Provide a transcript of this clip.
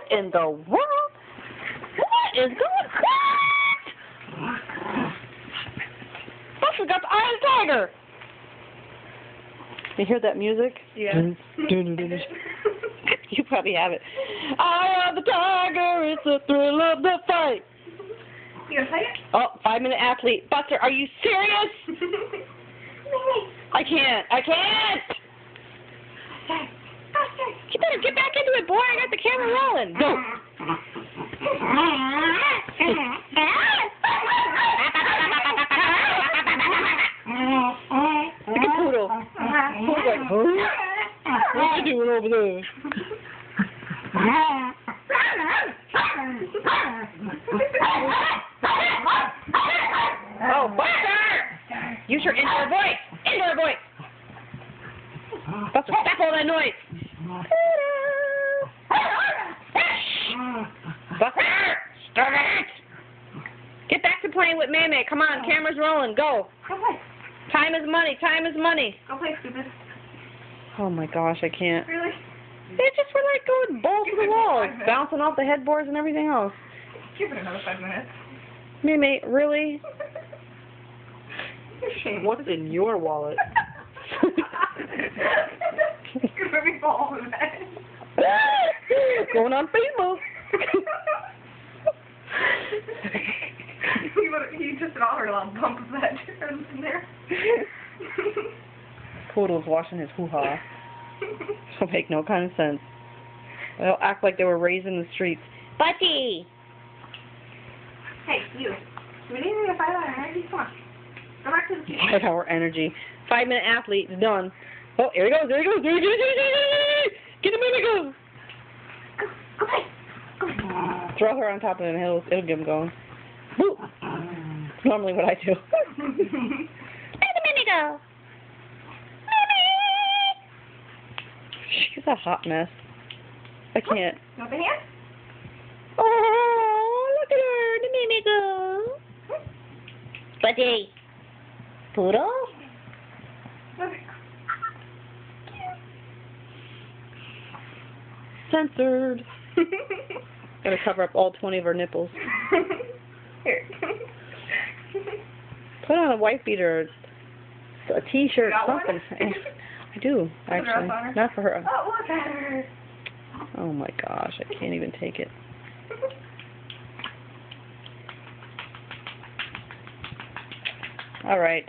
In the world? What is going on? Buster got the eye of the tiger. You hear that music? Yeah. You probably have it. Eye of the tiger, it's the thrill of the fight. You gonna play it? Oh, 5-minute athlete. Buster, are you serious? I can't. You better get back into it, boy. I got the camera rolling. Go. Look at Poodle. Poodle's like, huh? What you doing over there? Oh, Buster! Use your indoor voice. Indoor voice. Buster, stop all that noise. Buster, stop it! Get back to playing with May May. Come on, camera's rolling. Go. Go play. Time is money. Time is money. Go play, stupid. Oh my gosh, I can't. Really? They just were like going balls to the walls, bouncing off the headboards and everything else. Give it another 5 minutes. May May, really? You're ashamed. What's in your wallet? You're moving balls in that. Going on Facebook. He just an all little bump of that in there. Poodle's washing his hoo-ha. It'll make no kind of sense. They'll act like they were raised in the streets. Buddy! Hey, you. We need to get a 5-hour energy. Come on. Go back to the kitchen. 5-hour energy. 5-minute athlete is done. Oh, here he goes, there he goes, there he goes. Get him in, go. Go play. Go. Throw her on top of him, it'll get him going. Woo! Normally what I do. Let the Minnie go. She's a hot mess. I can't. You want the hand? Oh, look at her. The Minnie go. Buddy. Poodle? Okay. Censored. Gotta cover up all 20 of her nipples. Here. Put on a white beater, a t-shirt, You got something. one? I do, actually. Not for her. Oh, look at her. Oh my gosh, I can't even take it. All right.